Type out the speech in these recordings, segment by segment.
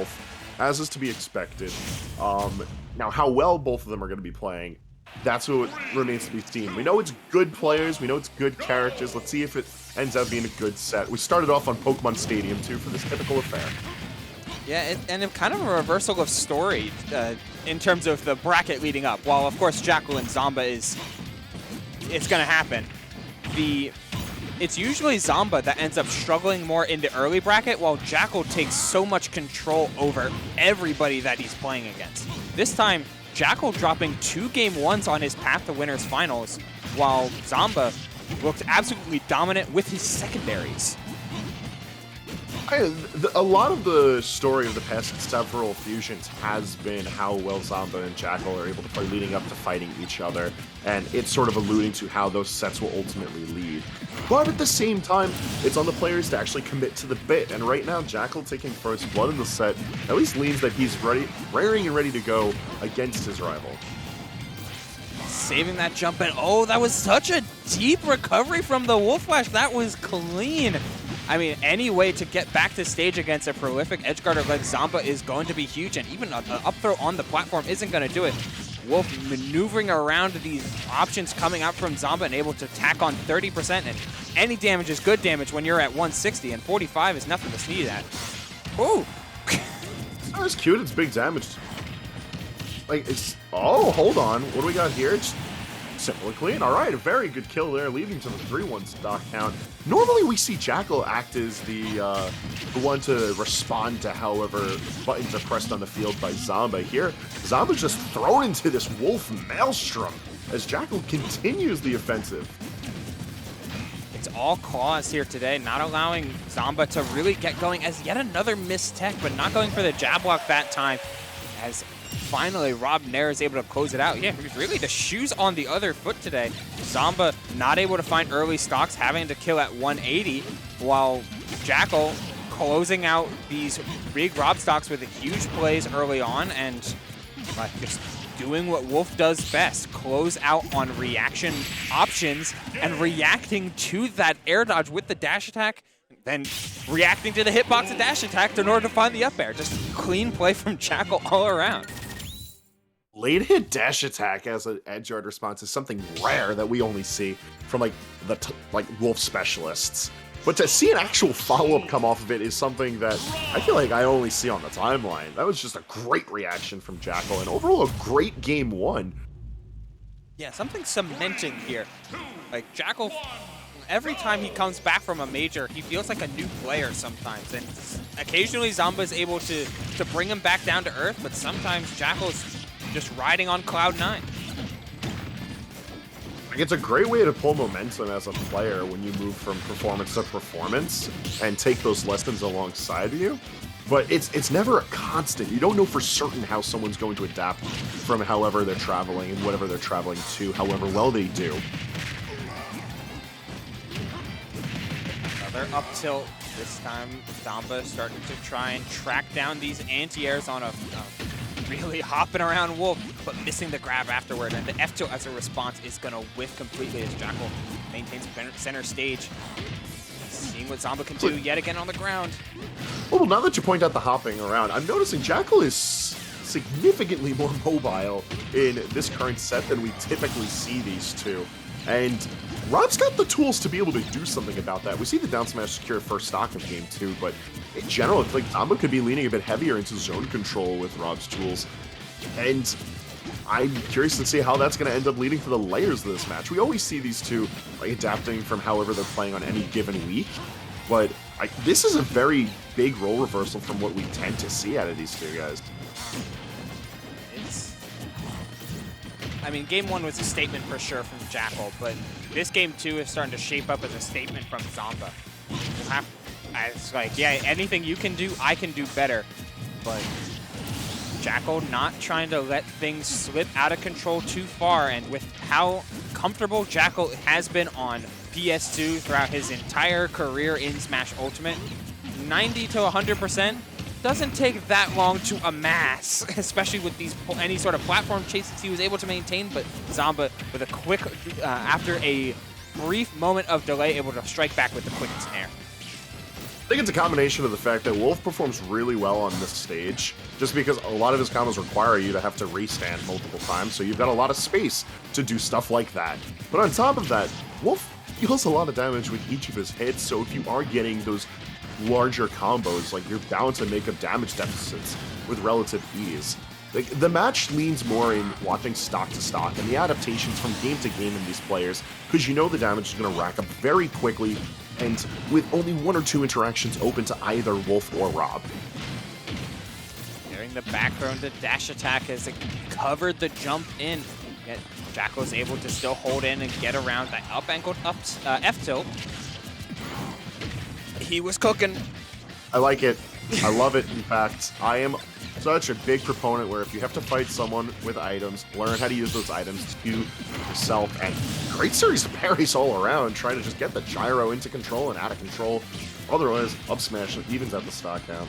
Wolf, as is to be expected. Now, how well both of them are going to be playing, that's what remains to be seen. We know it's good players, we know it's good characters. Let's see if it ends up being a good set. We started off on Pokemon Stadium, too, for this typical affair. Yeah, and kind of a reversal of story in terms of the bracket leading up. While, of course, Jakal and Zomba it's going to happen. It's usually Zomba that ends up struggling more in the early bracket, while Jakal takes so much control over everybody that he's playing against. This time, Jakal dropping 2 Game 1s on his path to winners finals, while Zomba looked absolutely dominant with his secondaries. A lot of the story of the past several fusions has been how well Zomba and Jakal are able to play leading up to fighting each other, and it's sort of alluding to how those sets will ultimately lead. But at the same time, it's on the players to actually commit to the bit, and right now Jakal taking first blood in the set at least means that he's raring and ready to go against his rival. Saving that jump, and oh, that was such a deep recovery from the Wolf Flash. That was clean. I mean, any way to get back to stage against a prolific edgeguarder like Zomba is going to be huge, and even an up throw on the platform isn't going to do it. Wolf maneuvering around these options coming out from Zomba and able to tack on 30%, and any damage is good damage when you're at 160, and 45 is nothing to sneeze at. Ooh! That's cute, it's big damage. Like, it's... Oh, hold on. What do we got here? It's simple and clean. All right, a very good kill there, leading to the 3-1 stock count. Normally, we see Jakal act as the one to respond to however buttons are pressed on the field by Zomba. Here, Zomba's just thrown into this Wolf maelstrom as Jakal continues the offensive. It's all claws here today, not allowing Zomba to really get going as yet another missed tech, but not going for the jab block that time, as finally R.O.B Nair is able to close it out. Yeah, really the shoes on the other foot today. Zomba not able to find early stocks, having to kill at 180, while Jakal closing out these big R.O.B stocks with huge plays early on, and just doing what Wolf does best, close out on reaction options and reacting to that air dodge with the dash attack, then reacting to the hitbox and dash attack in order to find the up air. Just clean play from Jakal all around. Late hit dash attack as an edgeguard response is something rare that we only see from like Wolf specialists. But to see an actual follow-up come off of it is something that I feel like I only see on the timeline. That was just a great reaction from Jakal, and overall a great Game 1. Yeah, something cementing here. Like, Jakal, every time he comes back from a major, he feels like a new player sometimes. And occasionally Zomba is able to bring him back down to earth, but sometimes Jakal's just riding on cloud 9. It's a great way to pull momentum as a player when you move from performance to performance and take those lessons alongside of you. But it's never a constant. You don't know for certain how someone's going to adapt from however they're traveling and whatever they're traveling to, however well they do. Another up tilt. This time, Zomba starting to try and track down these anti-airs on a really hopping around Wolf, but missing the grab afterward. And the F tilt as a response is going to whiff completely as Jakal maintains center stage. Seeing what Zomba can do yet again on the ground. Well, now that you point out the hopping around, I'm noticing Jakal is significantly more mobile in this current set than we typically see these two. And R.O.B's got the tools to be able to do something about that. We see the down smash secure first stock of Game 2, but in general, it's like Zomba could be leaning a bit heavier into zone control with R.O.B's tools. And I'm curious to see how that's going to end up leading to the layers of this match. We always see these two like adapting from however they're playing on any given week, but this is a very big role reversal from what we tend to see out of these two guys. I mean, Game 1 was a statement for sure from Jakal, but this Game 2 is starting to shape up as a statement from Zomba. It's like, yeah, anything you can do, I can do better. But Jakal not trying to let things slip out of control too far, and with how comfortable Jakal has been on PS2 throughout his entire career in Smash Ultimate, 90 to 100%, doesn't take that long to amass, especially with these any sort of platform chases he was able to maintain. But Zomba, with a quick, after a brief moment of delay, able to strike back with the quick snare. I think it's a combination of the fact that Wolf performs really well on this stage, just because a lot of his combos require you to have to restand multiple times, so you've got a lot of space to do stuff like that. But on top of that, Wolf deals a lot of damage with each of his hits, so if you are getting those larger combos, like, you're bound to make up damage deficits with relative ease. Like, the match leans more in watching stock to stock and the adaptations from game to game in these players, because you know the damage is going to rack up very quickly, and with only 1 or 2 interactions open to either Wolf or Rob. During the back throw into dash attack as it covered the jump in, yet Jakal is able to still hold in and get around that up angled F tilt. He was cooking. I like it. I love it, in fact. I am such a big proponent where if you have to fight someone with items, learn how to use those items to yourself, and great series of parries all around, trying to just get the gyro into control and out of control. Otherwise, up smash evens out the stock down.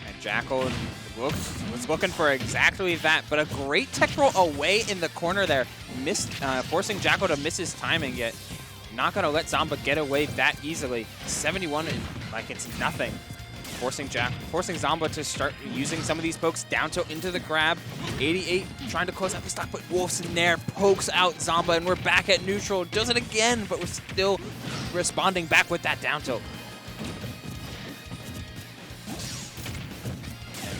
And Jakal was looking for exactly that, but a great tech roll away in the corner there, forcing Jakal to miss his timing, yet not going to let Zomba get away that easily. 71 and like it's nothing. Forcing Zomba to start using some of these pokes down tilt into the grab. 88 trying to close out the stock, but Wolf's in there, pokes out Zomba, and we're back at neutral. Does it again, but we're still responding back with that down tilt.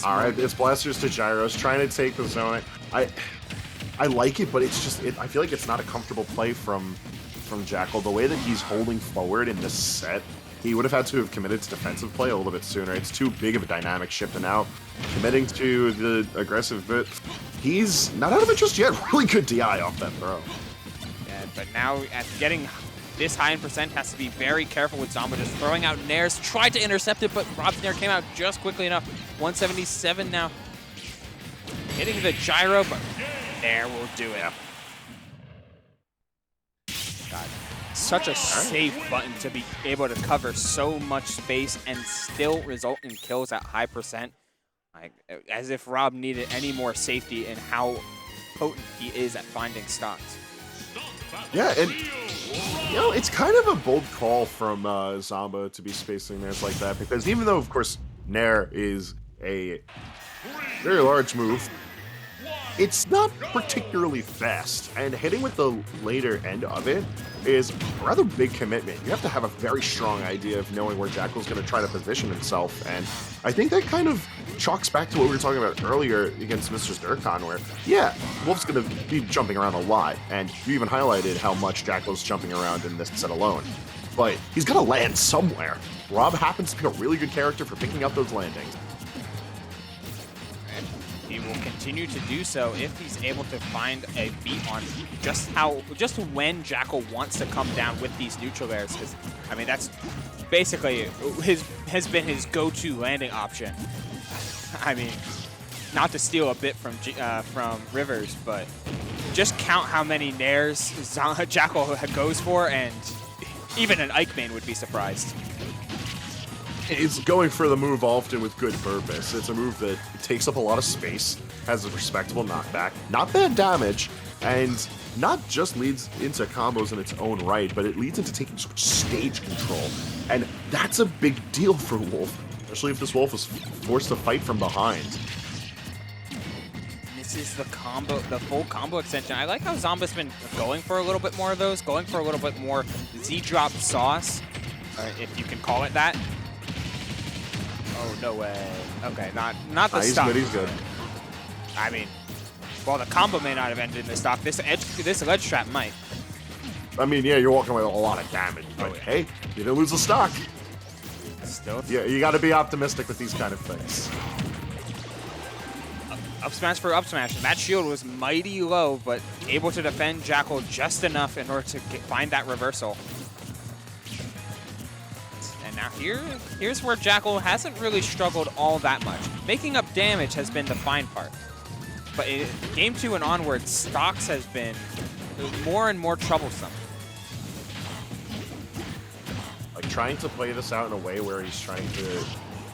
All right, it's blasters to gyros, trying to take the zone. I like it, but it's just, I feel like it's not a comfortable play from Jakal. The way that he's holding forward in this set, he would have had to have committed to defensive play a little bit sooner. It's too big of a dynamic shift, and now committing to the aggressive bit, he's not out of it just yet. Really good DI off that throw. Yeah, but now at getting this high in percent, has to be very careful with Zomba just throwing out nairs. Tried to intercept it, but Rob's nair came out just quickly enough. 177 now. Hitting the gyro, but nair will do it. God. Such a safe button to be able to cover so much space and still result in kills at high percent. Like, as if Rob needed any more safety in how potent he is at finding stocks. Yeah, and you know, it's kind of a bold call from Zomba to be spacing nairs like that, because even though, of course, nair is a very large move, it's not particularly fast, and hitting with the later end of it is a rather big commitment. You have to have a very strong idea of knowing where Jakal's going to try to position himself, and I think that kind of chalks back to what we were talking about earlier against Mr. Durkon, where, yeah, Wolf's going to be jumping around a lot, and you even highlighted how much Jakal's jumping around in this set alone, but he's going to land somewhere. Rob happens to be a really good character for picking up those landings. He will continue to do so if he's able to find a beat on just when Jakal wants to come down with these neutral airs. Because I mean, that's basically has been his go-to landing option. I mean, not to steal a bit from Rivers, but just count how many nairs Jakal goes for, and even an Ike main would be surprised. It's going for the move often with good purpose. It's a move that takes up a lot of space, has a respectable knockback, not bad damage, and not just leads into combos in its own right, but it leads into taking so much stage control. And that's a big deal for Wolf, especially if this Wolf is forced to fight from behind. This is the full combo extension. I like how Zomba's been going for a little bit more of those, going for a little bit more Z-drop sauce, if you can call it that. Oh, no way. Okay, not the stock. He's good. I mean, well, the combo may not have ended in the stock. This ledge trap might. I mean, yeah, you're walking away with a lot of damage, but hey, you didn't lose the stock. Still. Yeah, you got to be optimistic with these kind of things. Up smash for up smash. And that shield was mighty low, but able to defend Jakal just enough in order to find that reversal. And now here's where Jakal hasn't really struggled all that much. Making up damage has been the fine part. But in game 2 and onwards, stocks has been more and more troublesome. Like, trying to play this out in a way where he's trying to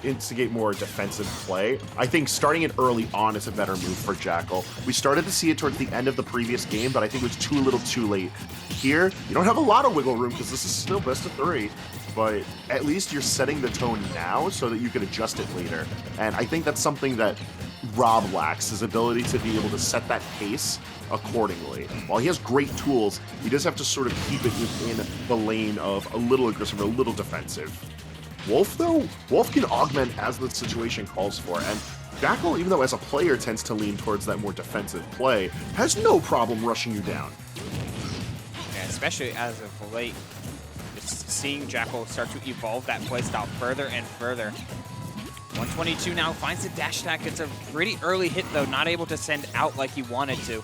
instigate more defensive play, I think starting it early on is a better move for Jakal. We started to see it towards the end of the previous game, but I think it was too little too late. Here, you don't have a lot of wiggle room because this is still best of 3, but at least you're setting the tone now so that you can adjust it later. And I think that's something that R.O.B lacks, his ability to be able to set that pace accordingly. While he has great tools, he does have to sort of keep it within the lane of a little aggressive or a little defensive. Wolf, though, Wolf can augment as the situation calls for, and Jakal, even though as a player tends to lean towards that more defensive play, has no problem rushing you down. Yeah, especially as of late, just seeing Jakal start to evolve that playstyle further and further. 122 now finds the dash attack. It's a pretty early hit, though, not able to send out like he wanted to.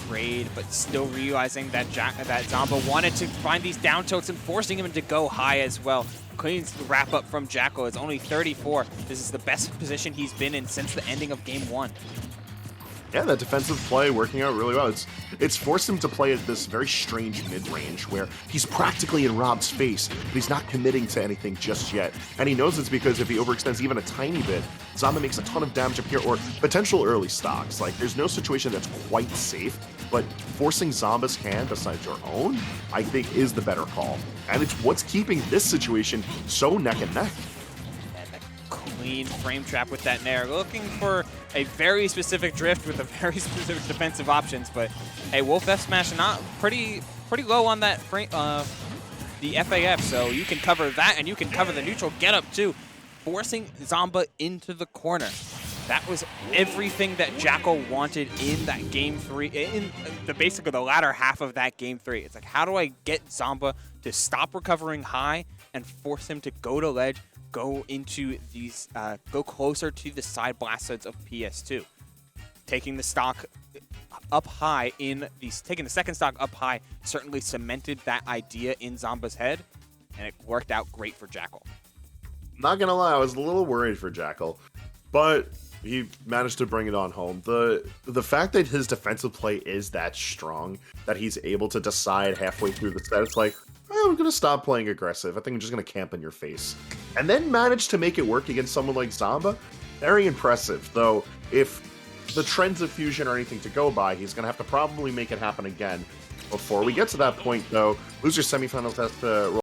Trade, but still realizing that Zomba wanted to find these down tilts and forcing him to go high as well. Clean wrap up from Jakal. It's only 34. This is the best position he's been in since the ending of game 1. Yeah, that defensive play working out really well. It's forced him to play at this very strange mid-range where he's practically in R.O.B's face, but he's not committing to anything just yet. And he knows it's because if he overextends even a tiny bit, Zomba makes a ton of damage up here or potential early stocks. Like, there's no situation that's quite safe, but forcing Zomba's hand besides your own, I think, is the better call. And it's what's keeping this situation so neck and neck. Clean frame trap with that Nair. Looking for a very specific drift with a very specific defensive options, but hey, Wolf F Smash not pretty low on that frame, the FAF, so you can cover that and you can cover the neutral get up too, forcing Zomba into the corner. That was everything that Jakal wanted in that game 3, in basically the latter half of that game 3. It's like, how do I get Zomba to stop recovering high and force him to go to ledge, go into these, go closer to the side blast sides of PS2. Taking the stock up high taking the second stock up high certainly cemented that idea in Zomba's head, and it worked out great for Jakal. Not gonna lie, I was a little worried for Jakal, but he managed to bring it on home. The fact that his defensive play is that strong, that he's able to decide halfway through the set, it's like, I'm going to stop playing aggressive. I think I'm just going to camp in your face. And then manage to make it work against someone like Zomba. Very impressive. Though, if the trends of Fusion are anything to go by, he's going to have to probably make it happen again. Before we get to that point, though, loser semifinals has to roll